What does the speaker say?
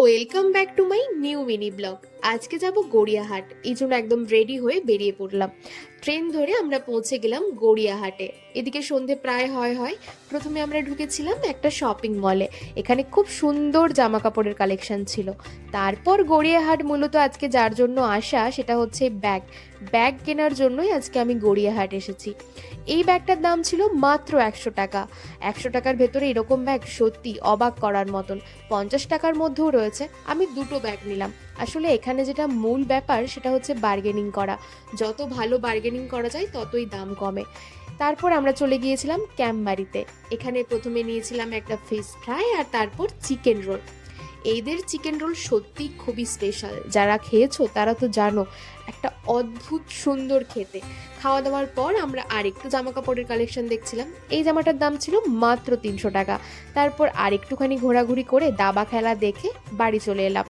Welcome back to my new mini blog. আজকে যাব গড়িয়াহাট, এই জন্য একদম রেডি হয়ে বেরিয়ে পড়লাম। ট্রেন ধরে আমরা পৌঁছে গেলাম গড়িয়াহাটে। এদিকে সন্ধে প্রায় হয়। প্রথমে আমরা ঢুকেছিলাম একটা শপিং মলে। এখানে খুব সুন্দর জামা কাপড়ের কালেকশন ছিল। তারপর গড়িয়াহাট মূলত আজকে যার জন্য আসা সেটা হচ্ছে ব্যাগ। ব্যাগ কেনার জন্যই আজকে আমি গড়িয়াহাট এসেছি। এই ব্যাগটার দাম ছিল মাত্র 100 টাকা। 100 টাকার ভেতরে এরকম ব্যাগ সত্যি অবাক করার মতন। 50 টাকার মধ্যেও রয়েছে। আমি দুটো ব্যাগ নিলাম। আসলে এখানে যেটা মূল ব্যাপার সেটা হচ্ছে বার্গেনিং করা। যত ভালো বার্গেনিং করা যায় ততই দাম কমে। তারপর আমরা চলে গিয়েছিলাম ক্যাম্পবাড়িতে। এখানে প্রথমে নিয়েছিলাম একটা ফিশ ফ্রাই আর তারপর চিকেন রোল। এইদের চিকেন রোল সত্যি খুবই স্পেশাল। যারা খেয়েছো তারা তো জানো, একটা অদ্ভুত সুন্দর খেতে। খাওয়া দাওয়ার পর আমরা আরেকটু জামা কাপড়ের কালেকশন দেখছিলাম। এই জামাটার দাম ছিল মাত্র 300 টাকা। তারপর আরেকটুখানি ঘোরাঘুরি করে দাবা খেলা দেখে বাড়ি চলে এলাম।